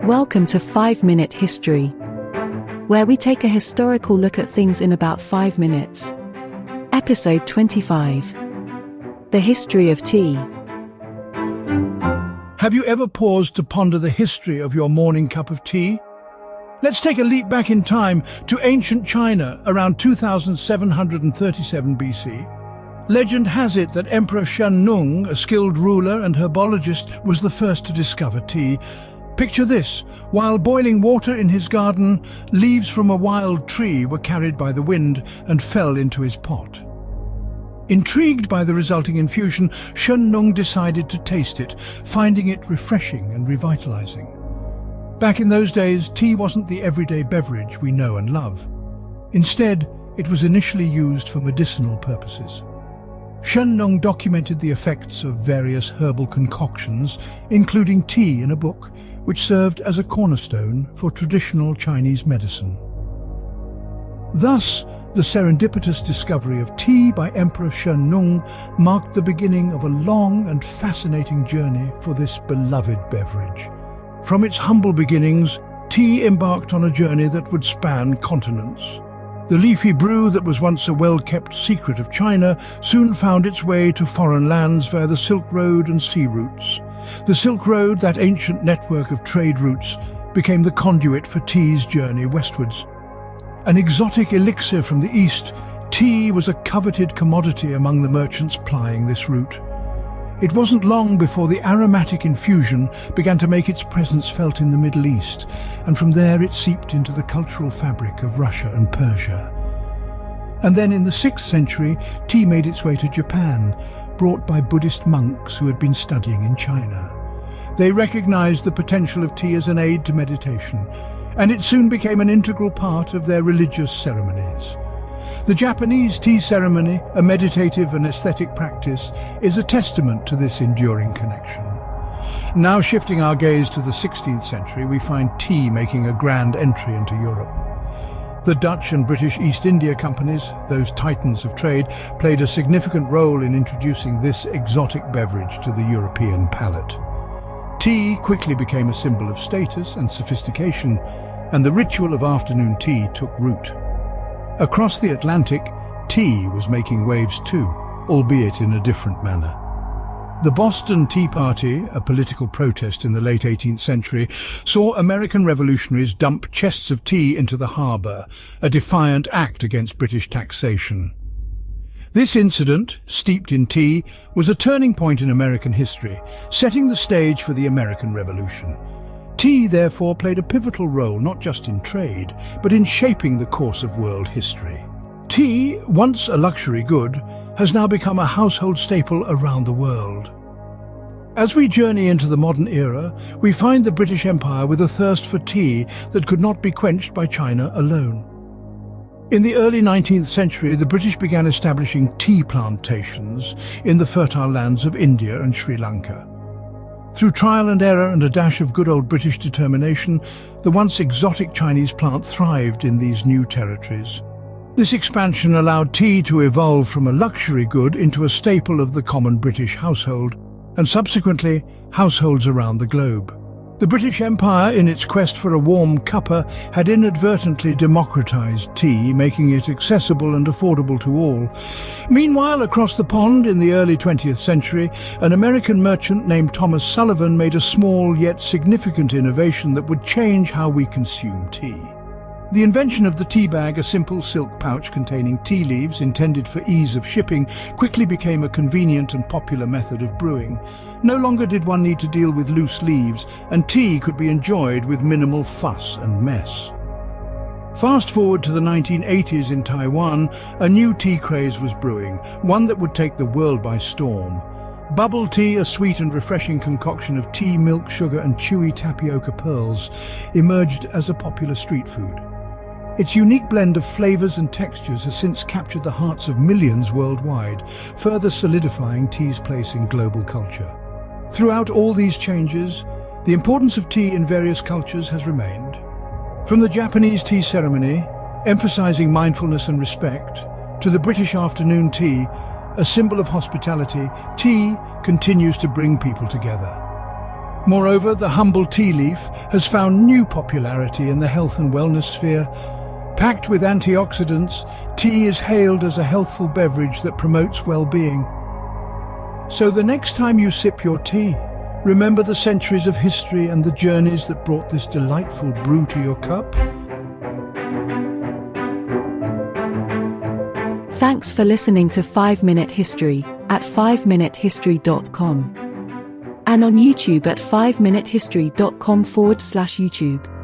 Welcome to 5-Minute History, where we take a historical look at things in about 5 minutes. Episode 25. The History of Tea. Have you ever paused to ponder the history of your morning cup of tea? Let's take a leap back in time to ancient China around 2737 BC. Legend has it that Emperor Shennong, a skilled ruler and herbologist, was the first to discover tea. Picture this: while boiling water in his garden, leaves from a wild tree were carried by the wind and fell into his pot. Intrigued by the resulting infusion, Shennong decided to taste it, finding it refreshing and revitalising. Back in those days, tea wasn't the everyday beverage we know and love. Instead, it was initially used for medicinal purposes. Shennong documented the effects of various herbal concoctions, including tea, in a book, which served as a cornerstone for traditional Chinese medicine. Thus, the serendipitous discovery of tea by Emperor Shennong marked the beginning of a long and fascinating journey for this beloved beverage. From its humble beginnings, tea embarked on a journey that would span continents. The leafy brew that was once a well-kept secret of China soon found its way to foreign lands via the Silk Road and sea routes. The Silk Road, that ancient network of trade routes, became the conduit for tea's journey westwards. An exotic elixir from the east, tea was a coveted commodity among the merchants plying this route. It wasn't long before the aromatic infusion began to make its presence felt in the Middle East, and from there it seeped into the cultural fabric of Russia and Persia. And then in the 6th century, tea made its way to Japan, brought by Buddhist monks who had been studying in China. They recognized the potential of tea as an aid to meditation, and it soon became an integral part of their religious ceremonies. The Japanese tea ceremony, a meditative and aesthetic practice, is a testament to this enduring connection. Now shifting our gaze to the 16th century, we find tea making a grand entry into Europe. The Dutch and British East India Companies, those titans of trade, played a significant role in introducing this exotic beverage to the European palate. Tea quickly became a symbol of status and sophistication, and the ritual of afternoon tea took root. Across the Atlantic, tea was making waves too, albeit in a different manner. The Boston Tea Party, a political protest in the late 18th century, saw American revolutionaries dump chests of tea into the harbour, a defiant act against British taxation. This incident, steeped in tea, was a turning point in American history, setting the stage for the American Revolution. Tea, therefore, played a pivotal role not just in trade, but in shaping the course of world history. Tea, once a luxury good, has now become a household staple around the world. As we journey into the modern era, we find the British Empire with a thirst for tea that could not be quenched by China alone. In the early 19th century, the British began establishing tea plantations in the fertile lands of India and Sri Lanka. Through trial and error and a dash of good old British determination, the once exotic Chinese plant thrived in these new territories. This expansion allowed tea to evolve from a luxury good into a staple of the common British household, and subsequently households around the globe. The British Empire, in its quest for a warm cuppa, had inadvertently democratized tea, making it accessible and affordable to all. Meanwhile, across the pond in the early 20th century, an American merchant named Thomas Sullivan made a small yet significant innovation that would change how we consume tea. The invention of the tea bag, a simple silk pouch containing tea leaves intended for ease of shipping, quickly became a convenient and popular method of brewing. No longer did one need to deal with loose leaves, and tea could be enjoyed with minimal fuss and mess. Fast forward to the 1980s in Taiwan, a new tea craze was brewing, one that would take the world by storm. Bubble tea, a sweet and refreshing concoction of tea, milk, sugar and chewy tapioca pearls, emerged as a popular street food. Its unique blend of flavors and textures has since captured the hearts of millions worldwide, further solidifying tea's place in global culture. Throughout all these changes, the importance of tea in various cultures has remained. From the Japanese tea ceremony Emphasizing mindfulness and respect, to the British afternoon tea, a symbol of hospitality, tea continues to bring people together. Moreover, the humble tea leaf has found new popularity in the health and wellness sphere. Packed with antioxidants, tea is hailed as a healthful beverage that promotes well-being. So the next time you sip your tea, remember the centuries of history and the journeys that brought this delightful brew to your cup. Thanks for listening to 5 Minute History at 5minutehistory.com and on YouTube at 5minutehistory.com/YouTube.